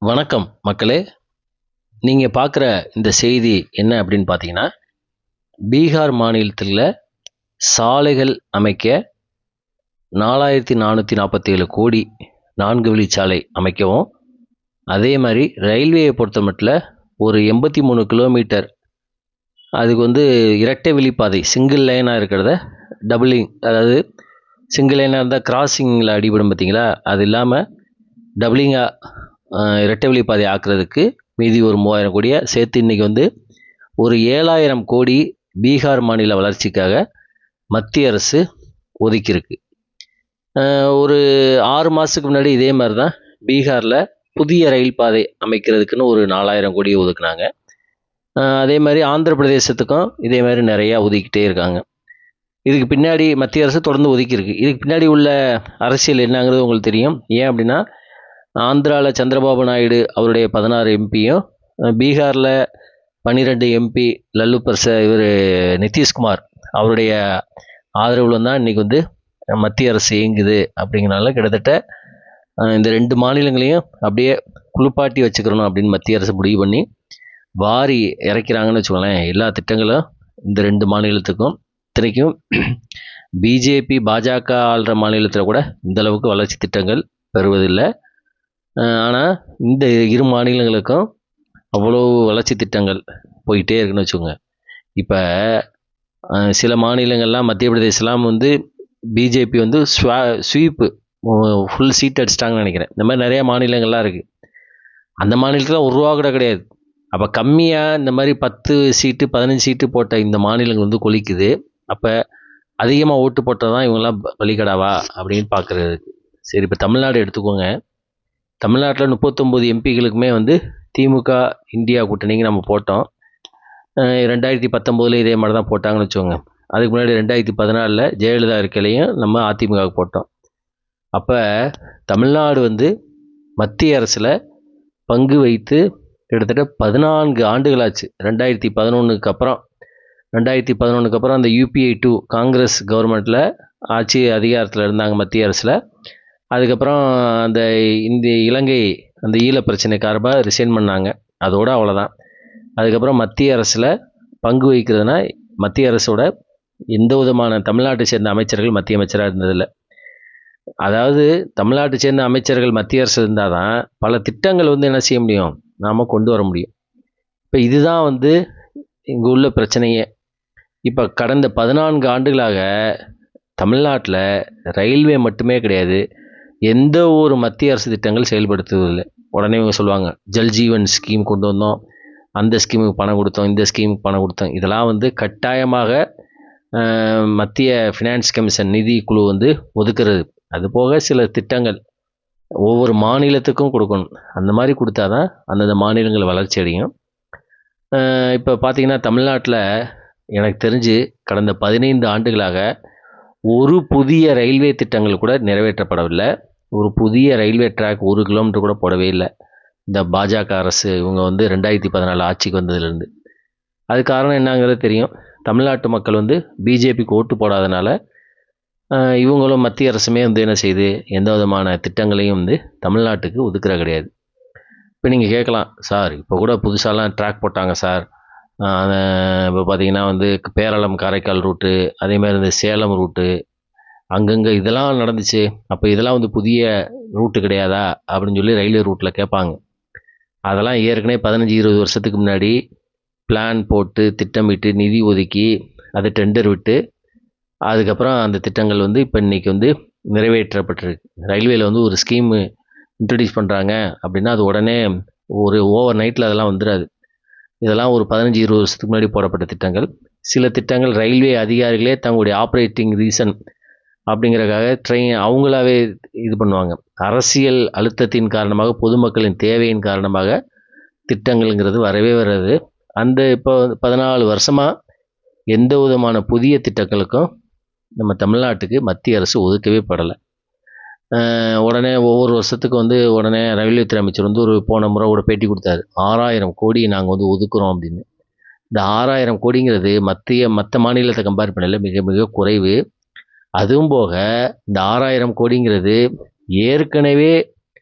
வணக்கம் மக்களே. நீங்கள் பார்க்குற இந்த செய்தி என்ன அப்படின்னு பார்த்தீங்கன்னா, பீகார் மாநிலத்தில் சாலைகள் அமைக்க 4447 கோடி 4 வழிச்சாலை அமைக்கவும், அதே மாதிரி ரயில்வேயை பொறுத்த மட்டும் ஒரு 83 கிலோமீட்டர் அதுக்கு இரட்டை வழிப்பாதை சிங்கிள் லைனாக இருக்கிறத டபுளிங், அதாவது சிங்கிள் லைனாக இருந்தால் கிராசிங்கில் அடிபடும் பார்த்தீங்களா, அது இல்லாமல் டபுளிங்காக இரட்டை வழிப்பாதை ஆக்குறதுக்கு மீதி ஒரு 3000 கோடியை சேர்த்து இன்றைக்கி ஒரு 7000 கோடி பீகார் மாநில வளர்ச்சிக்காக மத்திய அரசு ஒதுக்கியிருக்கு. ஒரு 6 மாதத்துக்கு முன்னாடி இதே மாதிரி தான் பீகாரில் புதிய ரயில் பாதை அமைக்கிறதுக்குன்னு ஒரு 4000 கோடி ஒதுக்குனாங்க. அதே மாதிரி ஆந்திர பிரதேசத்துக்கும் இதே மாதிரி நிறையா ஒதுக்கிட்டே இருக்காங்க. இதுக்கு பின்னாடி மத்திய அரசு தொடர்ந்து ஒதுக்கியிருக்கு. இதுக்கு பின்னாடி உள்ள அரசியல் என்னங்கிறது உங்களுக்கு தெரியும். ஏன் அப்படின்னா, ஆந்திராவில் சந்திரபாபு நாயுடு அவருடைய 16 எம்பியும், பீகாரில் 12 எம்பி லல்லு இவர் நிதிஷ்குமார் அவருடைய ஆதரவில் தான் இன்றைக்கி மத்திய அரசு இயங்குது. அப்படிங்கிறனால கிட்டத்தட்ட இந்த 2 மாநிலங்களையும் அப்படியே குளிப்பாட்டி வச்சுக்கிறணும் அப்படின்னு மத்திய அரசு முடிவு பண்ணி வாரி இறைக்கிறாங்கன்னு வச்சுக்கோங்களேன். எல்லா திட்டங்களும் இந்த 2 மாநிலத்துக்கும். இத்தனைக்கும் பிஜேபி பாஜக ஆள்ற மாநிலத்தில் கூட இந்தளவுக்கு வளர்ச்சி திட்டங்கள் பெறுவதில்லை. ஆனால் இந்த 2 மாநிலங்களுக்கும் அவ்வளோ வளர்ச்சி திட்டங்கள் போயிட்டே இருக்குன்னு வச்சுக்கோங்க. இப்போ சில மாநிலங்கள்லாம் மத்திய பிரதேசலாம் பிஜேபி ஸ்வீப்பு ஃபுல் சீட் அடிச்சிட்டாங்கன்னு நினைக்கிறேன். இந்த மாதிரி நிறையா மாநிலங்கள்லாம் இருக்குது. அந்த மாநிலத்தில் ஒரு ரூபா கூட கிடையாது. அப்போ கம்மியாக இந்த மாதிரி 10 சீட்டு 15 சீட்டு போட்ட இந்த மாநிலங்கள் கொலிக்குது. அப்போ அதிகமாக ஓட்டு போட்டால் தான் இவங்கெல்லாம் பலிகடாவா அப்படின்னு பார்க்குறது. சரி, இப்போ தமிழ்நாடு எடுத்துக்கோங்க. தமிழ்நாட்டில் 39 எம்பிகளுக்குமே திமுக இந்தியா கூட்டணிக்கு நம்ம போட்டோம். 2019 இதே மாதிரி தான் போட்டாங்கன்னு வச்சுக்கோங்க. அதுக்கு முன்னாடி 2014 ஜெயலலிதா இருக்கையிலையும் நம்ம அதிமுகவுக்கு போட்டோம். அப்போ தமிழ்நாடு மத்திய அரசில் பங்கு வைத்து கிட்டத்தட்ட 14 ஆண்டுகளாச்சு. 2011க்கு அப்புறம் அந்த UPI 2 காங்கிரஸ் கவர்மெண்ட்டில் ஆட்சி அதிகாரத்தில் இருந்தாங்க மத்திய அரசில். அதுக்கப்புறம் அந்த இலங்கை அந்த ஈழ பிரச்சனை காரணமாக ரிசைன் பண்ணாங்க. அதோடு அவ்வளோதான். அதுக்கப்புறம் மத்திய அரசில் பங்கு வகிக்கிறதுனா மத்திய அரசோட எந்த விதமான தமிழ்நாட்டை சேர்ந்த அமைச்சர்கள் மத்திய அமைச்சராக இருந்ததில்லை. அதாவது தமிழ்நாட்டை சேர்ந்த அமைச்சர்கள் மத்திய அரசு இருந்தால் தான் பல திட்டங்கள் என்ன செய்ய முடியும், நாம் கொண்டு வர முடியும். இப்போ இதுதான் இங்கே உள்ள பிரச்சனையே. இப்போ கடந்த 14 ஆண்டுகளாக தமிழ்நாட்டில் ரயில்வே மட்டுமே கிடையாது, எந்த ஒரு மத்திய அரசு திட்டங்கள் செயல்படுத்துவதில்லை. உடனே இவங்க சொல்லுவாங்க, ஜல்ஜீவன் ஸ்கீம் கொண்டு வந்தோம், அந்த ஸ்கீமுக்கு பணம் கொடுத்தோம், இந்த ஸ்கீமுக்கு பணம் கொடுத்தோம். இதெல்லாம் கட்டாயமாக மத்திய ஃபினான்ஸ் கமிஷன் நிதி குழு ஒதுக்குறது. அதுபோக சில திட்டங்கள் ஒவ்வொரு மாநிலத்துக்கும் கொடுக்கணும். அந்த மாதிரி கொடுத்தா தான் அந்தந்த மாநிலங்கள் வளர்ச்சி அடையும். இப்போ பார்த்திங்கன்னா தமிழ்நாட்டில் எனக்கு தெரிஞ்சு கடந்த 15 ஆண்டுகளாக ஒரு புதிய ரயில்வே திட்டங்கள் கூட நிறைவேற்றப்படவில்லை. ஒரு புதிய ரயில்வே ட்ராக் 1 கிலோமீட்டர் கூட போடவே இல்லை இந்த பாஜக அரசு. இவங்க 2014 ஆட்சிக்கு வந்ததுலேருந்து. அது காரணம் என்னங்கிறது தெரியும். தமிழ்நாட்டு மக்கள் பிஜேபிக்கு ஓட்டு போடாதனால இவங்களும் மத்திய அரசுமே என்ன செய்யுது, எந்த விதமான திட்டங்களையும் தமிழ்நாட்டுக்கு ஒதுக்குற கிடையாது. இப்போ நீங்கள் கேட்கலாம், சார் இப்போ கூட புதுசாலாம் ட்ராக் போட்டாங்க சார். இப்போ பார்த்தீங்கன்னா பேரளம் காரைக்கால் ரூட்டு, அதேமாதிரி இந்த சேலம் ரூட்டு, அங்கங்கே இதெல்லாம் நடந்துச்சு. அப்போ இதெல்லாம் புதிய ரூட்டு கிடையாதா அப்படின்னு சொல்லி ரயில்வே ரூட்டில் கேட்பாங்க. அதெல்லாம் ஏற்கனவே 15-20 வருஷத்துக்கு முன்னாடி பிளான் போட்டு திட்டமிட்டு நிதி ஒதுக்கி அதை டெண்டர் விட்டு அதுக்கப்புறம் அந்த திட்டங்கள் இப்போ இன்றைக்கி நிறைவேற்றப்பட்டிருக்கு. ரயில்வேயில் ஒரு ஸ்கீமு இன்ட்ரடியூஸ் பண்ணுறாங்க அப்படின்னா அது உடனே ஒரு ஓவர் நைட்டில் அதெல்லாம் வந்துடாது. இதெல்லாம் ஒரு 15-20 வருஷத்துக்கு முன்னாடி போடப்பட்ட திட்டங்கள். சில திட்டங்கள் ரயில்வே அதிகாரிகளே தங்களுடைய ஆப்ரேட்டிங் ரீசன் அப்படிங்கிறக்காக அவங்களாவே இது பண்ணுவாங்க. அரசியல் அழுத்தத்தின் காரணமாக, பொதுமக்களின் தேவையின் காரணமாக திட்டங்கள்ங்கிறது வரவே வராது. அந்த இப்போ 14 வருஷமாக எந்த விதமான புதிய திட்டங்களுக்கும் நம்ம தமிழ்நாட்டுக்கு மத்திய அரசு ஒதுக்கவே படலை. உடனே ஒவ்வொரு வருஷத்துக்கு உடனே ரயில்வே துறை அமைச்சர் ஒரு போன முறை கூட பேட்டி கொடுத்தாரு, 6000 கோடி நாங்கள் ஒதுக்குறோம் அப்படின்னு. இந்த 6000 கோடிங்கிறது மற்ற மாநிலத்தை கம்பேர் பண்ணல மிக மிக குறைவு. அதுவும் போக இந்த 6000 கோடிங்கிறது ஏற்கனவே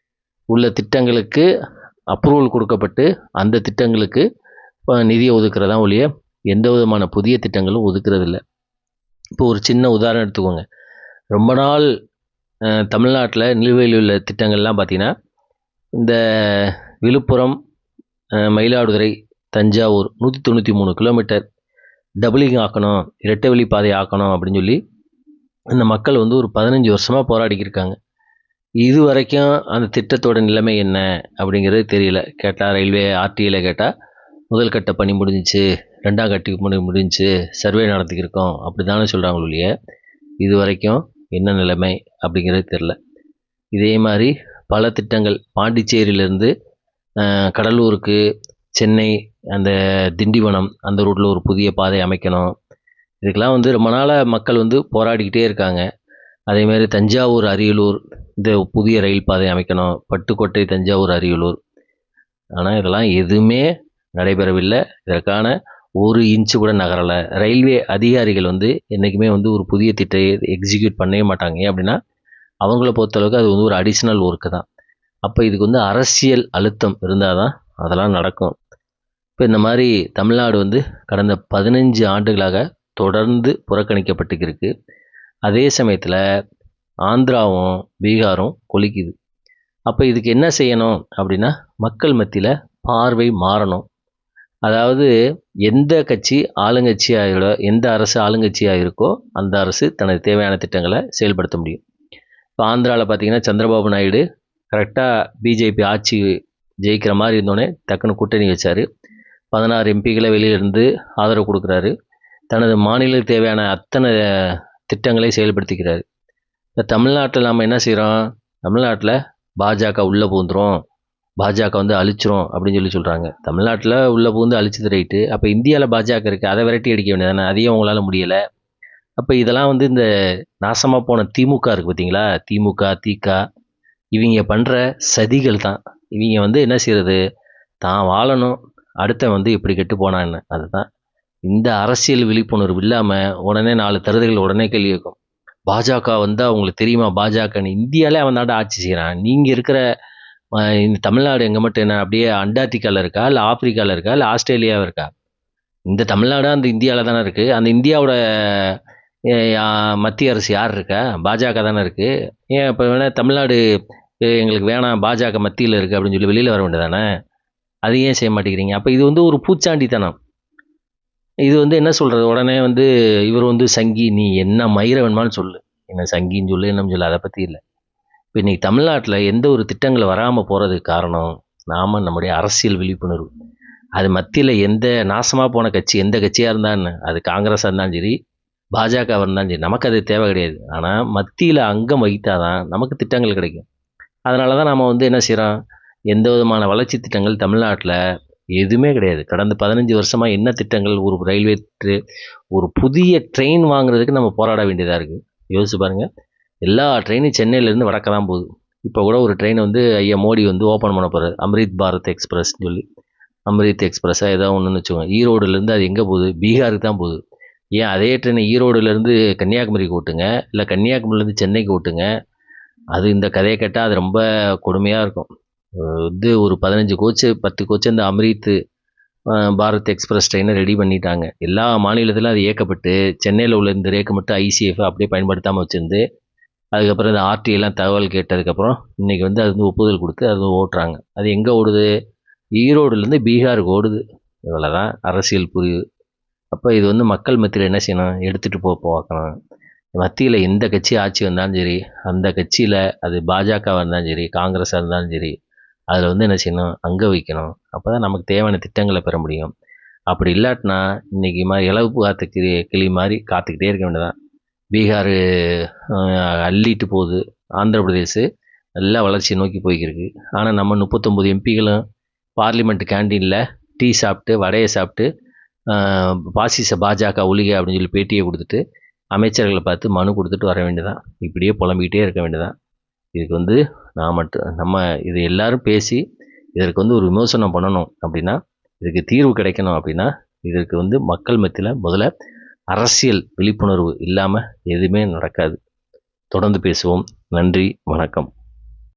உள்ள திட்டங்களுக்கு அப்ரூவல் கொடுக்கப்பட்டு அந்த திட்டங்களுக்கு நிதியை ஒதுக்குறதா ஒழிய எந்த விதமான புதிய திட்டங்களும் ஒதுக்குறதில்ல. இப்போ ஒரு சின்ன உதாரணம் எடுத்துக்கோங்க. ரொம்ப நாள் தமிழ்நாட்டில் நிலுவையில் உள்ள திட்டங்கள்லாம் பார்த்திங்கன்னா, இந்த விழுப்புரம், மயிலாடுதுறை, தஞ்சாவூர் 193 கிலோமீட்டர் டபுளிங் ஆக்கணும், இரட்டை வழி பாதை ஆக்கணும் அப்படின்னு சொல்லி இந்த மக்கள் வந்து ஒரு 15 வருஷமாக போராடிக்கிருக்காங்க. இது வரைக்கும் அந்த திட்டத்தோட நிலைமை என்ன அப்படிங்கிறது தெரியல. கேட்டால் ரயில்வே ஆர்டிஐயில் கேட்டால் முதல் கட்ட பணி முடிஞ்சிச்சு, 2ஆம் கட்ட பணி முடிஞ்சிச்சு, சர்வே நடத்திக்கிருக்கோம் அப்படி தானே சொல்கிறாங்களோ இல்லைய, இது வரைக்கும் என்ன நிலைமை அப்படிங்கிறது தெரில. இதே மாதிரி பல திட்டங்கள் பாண்டிச்சேரியிலேருந்து கடலூருக்கு, சென்னை, அந்த திண்டிவனம் அந்த ரூட்டில் ஒரு புதிய பாதை அமைக்கணும். இதுக்கெல்லாம் வந்து ரொம்ப நாளாக மக்கள் வந்து போராடிக்கிட்டே இருக்காங்க. அதேமாதிரி தஞ்சாவூர், அரியலூர் இந்த புதிய ரயில் பாதை அமைக்கணும், பட்டுக்கோட்டை, தஞ்சாவூர், அரியலூர். ஆனால் இதெல்லாம் எதுவுமே நடைபெறவில்லை. இதற்கான ஒரு இன்ச்சு கூட நகரலை. ரயில்வே அதிகாரிகள் வந்து என்றைக்குமே வந்து ஒரு புதிய திட்டத்தை எக்ஸிக்யூட் பண்ணவே மாட்டாங்க. ஏன் அப்படின்னா அவங்கள பொறுத்தளவுக்கு அது வந்து ஒரு அடிஷ்னல் ஒர்க்கு தான். அப்போ இதுக்கு வந்து அரசியல் அழுத்தம் இருந்தால் தான் அதெல்லாம் நடக்கும். இப்போ இந்த மாதிரி தமிழ்நாடு வந்து கடந்த 15 ஆண்டுகளாக தொடர்ந்து புறக்கணிக்கப்பட்டுக்கிருக்கு. அதே சமயத்தில் ஆந்திராவும் பீகாரும் கொலிக்குது. அப்போ இதுக்கு என்ன செய்யணும் அப்படின்னா, மக்கள் மத்தியில் பார்வை மாறணும். அதாவது எந்த கட்சி ஆளுங்கட்சியாக, எந்த அரசு ஆளுங்கட்சியாக இருக்கோ அந்த அரசு தனது தேவையான திட்டங்களை செயல்படுத்த முடியும். இப்போ ஆந்திராவில் பார்த்தீங்கன்னா சந்திரபாபு நாயுடு கரெக்டாக பிஜேபி ஆட்சி ஜெயிக்கிற மாதிரி இருந்தோடனே டக்குன்னு கூட்டணி வச்சார். 16 எம்பிக்களை வெளியிலிருந்து ஆதரவு கொடுக்குறாரு. தனது மாநிலத்துக்கு தேவையான அத்தனை திட்டங்களை செயல்படுத்திக்கிறாரு. இப்போ தமிழ்நாட்டில் நாம் என்ன செய்கிறோம்? தமிழ்நாட்டில் பாஜக உள்ளே பூந்துரும், பாஜக வந்து அழிச்சிரும் அப்படின்னு சொல்கிறாங்க. தமிழ்நாட்டில் உள்ளே பூந்து அழிச்சது ரைட்டு. அப்போ இந்தியாவில் பாஜக இருக்குது, அதை விரட்டி அடிக்க வேண்டியதானே? அதையும் அவங்களால முடியலை. அப்போ இதெல்லாம் வந்து இந்த நாசமாக போன திமுக இருக்குது பார்த்தீங்களா, திமுக, திக, இவங்க பண்ணுற சதிகள் தான். இவங்க வந்து என்ன செய்கிறது, தான் வாழணும், அடுத்த வந்து இப்படி கெட்டு போனான்னு. அதுதான் இந்த அரசியல் விழிப்புணர்வு இல்லாமல் உடனே 4 தருதல் உடனே கேள்வி கேட்கும். பாஜக வந்தால் அவங்களுக்கு தெரியுமா பாஜகன்னு? இந்தியாவிலே அவன் தாண்டா ஆட்சி செய்கிறான். நீங்கள் இருக்கிற இந்த தமிழ்நாடு எங்கே மட்டும் என்ன அப்படியே அண்டார்டிகாவில் இருக்கா, இல்லை ஆப்பிரிக்காவில் இருக்கா, இல்லை ஆஸ்திரேலியாவில் இருக்கா? இந்த தமிழ்நாடு அந்த இந்தியாவில் தானே இருக்குது. அந்த இந்தியாவோட மத்திய அரசு யார் இருக்கா? பாஜக தானே இருக்குது. ஏன் இப்போ வேணால் தமிழ்நாடு எங்களுக்கு வேணாம், பாஜக மத்தியில் இருக்குது அப்படின்னு சொல்லி வெளியில் வர வேண்டியதானே? அது ஏன் செய்ய மாட்டேங்கிறீங்க? அப்போ இது வந்து ஒரு பூச்சாண்டித்தனம். இது வந்து என்ன சொல்கிறது, உடனே வந்து இவர் வந்து சங்கி, நீ என்ன மயிர வேணுமான்னு சொல்லு, என்ன சங்கின்னு சொல்லு, என்னன்னு சொல்லு, அதை பற்றி இல்லை. இப்போ இன்றைக்கி தமிழ்நாட்டில் எந்த ஒரு திட்டங்கள் வராமல் போகிறதுக்கு காரணம் நாம் நம்முடைய அரசியல் விழிப்புணர்வு. அது மத்தியில் எந்த நாசமாக போன கட்சி எந்த கட்சியாக இருந்தான்னு, அது காங்கிரஸாக இருந்தாலும் சரி, பாஜகவாக இருந்தாலும் சரி, நமக்கு அது தேவை கிடையாது. ஆனால் மத்தியில் அங்கம் வகித்தால் தான் நமக்கு திட்டங்கள் கிடைக்கும். அதனால தான் நம்ம வந்து என்ன செய்கிறோம், எந்த விதமான வளர்ச்சி திட்டங்கள் தமிழ்நாட்டில் எதுவுமே கிடையாது. கடந்த 15 வருஷமாக என்ன திட்டங்கள், ஒரு ரயில்வே ஒரு புதிய ட்ரெயின் வாங்குறதுக்கு நம்ம போராட வேண்டியதாக இருக்குது. யோசிச்சு பாருங்கள், எல்லா ட்ரெயினும் சென்னையிலேருந்து வடக்க தான் போகுது. இப்போ கூட ஒரு ட்ரெயின் வந்து ஐயா மோடி வந்து ஓப்பன் பண்ண போகிறார், அம்ரித் பாரத் எக்ஸ்பிரஸ்ன்னு சொல்லி. அம்ரித் எக்ஸ்பிரஸாக ஏதோ ஒன்றுன்னு வச்சுக்கோங்க. ஈரோடுலேருந்து அது எங்கே போகுது? பீகாருக்கு தான் போகுது. ஏன் அதே ட்ரெயினை ஈரோடுலேருந்து கன்னியாகுமரிக்கு ஓட்டுங்க, இல்லை கன்னியாகுமரியிலேருந்து சென்னைக்கு ஓட்டுங்க. அது இந்த கதையை கேட்டால் அது ரொம்ப கொடுமையாக இருக்கும். வந்து ஒரு 15 கோச்சு 10 கோச்சு இந்த அம்ரித் பாரத் எக்ஸ்பிரஸ் ட்ரெயினை ரெடி பண்ணிட்டாங்க. எல்லா மாநிலத்திலும் அது இயக்கப்பட்டு சென்னையில் உள்ள இந்த ரேக்கு மட்டும் ஐசிஎஃப் அப்படியே பயன்படுத்தாமல் வச்சுருந்து, அதுக்கப்புறம் இந்த ஆர்டிஐலாம் தகவல் கேட்டதுக்கப்புறம் இன்றைக்கி வந்து அது வந்து ஒப்புதல் கொடுத்து அது ஓட்டுறாங்க. அது எங்கே ஓடுது? ஈரோடுலேருந்து பீகாருக்கு ஓடுது. இவ்வளோ தான் அரசியல் புரியுது. அப்போ இது வந்து மக்கள் மத்தியில் என்ன செய்யணும், எடுத்துகிட்டு பார்க்கணும். மத்தியில் எந்த கட்சி ஆட்சி வந்தாலும் சரி, அந்த கட்சியில் அது பாஜகவாக இருந்தாலும் சரி, காங்கிரஸாக இருந்தாலும் சரி, அதில் வந்து என்ன செய்யணும், அங்கே வைக்கணும். அப்போ தான் நமக்கு தேவையான திட்டங்களை பெற முடியும். அப்படி இல்லாட்டினா இன்றைக்கி மாதிரி இலவு காத்து கிளி மாதிரி காத்துக்கிட்டே இருக்க வேண்டியதான். பீகார் அள்ளிட்டு போகுது, ஆந்திர பிரதேஷ் நல்லா வளர்ச்சியை நோக்கி போய்க்கிருக்கு. ஆனால் நம்ம 39 எம்பிகளும் பார்லிமெண்ட் கேண்டீனில் டீ சாப்பிட்டு வடையை சாப்பிட்டு பாசிச பாஜக ஒழிக அப்படின்னு சொல்லி பேட்டியை கொடுத்துட்டு அமைச்சர்களை பார்த்து மனு கொடுத்துட்டு வர வேண்டியதான். இப்படியே புலம்பிக்கிட்டே இருக்க வேண்டியதான். இதுக்கு வந்து நம்ம இது எல்லாரும் பேசி இதற்கு வந்து ஒரு விமர்சனம் பண்ணணும். அப்படின்னா இதுக்கு தீர்வு கிடைக்கணும். அப்படின்னா இதற்கு வந்து மக்கள் மத்தியில் முதல்ல அரசியல் விழிப்புணர்வு இல்லாமல் எதுவுமே நடக்காது. தொடர்ந்து பேசுவோம். நன்றி, வணக்கம்.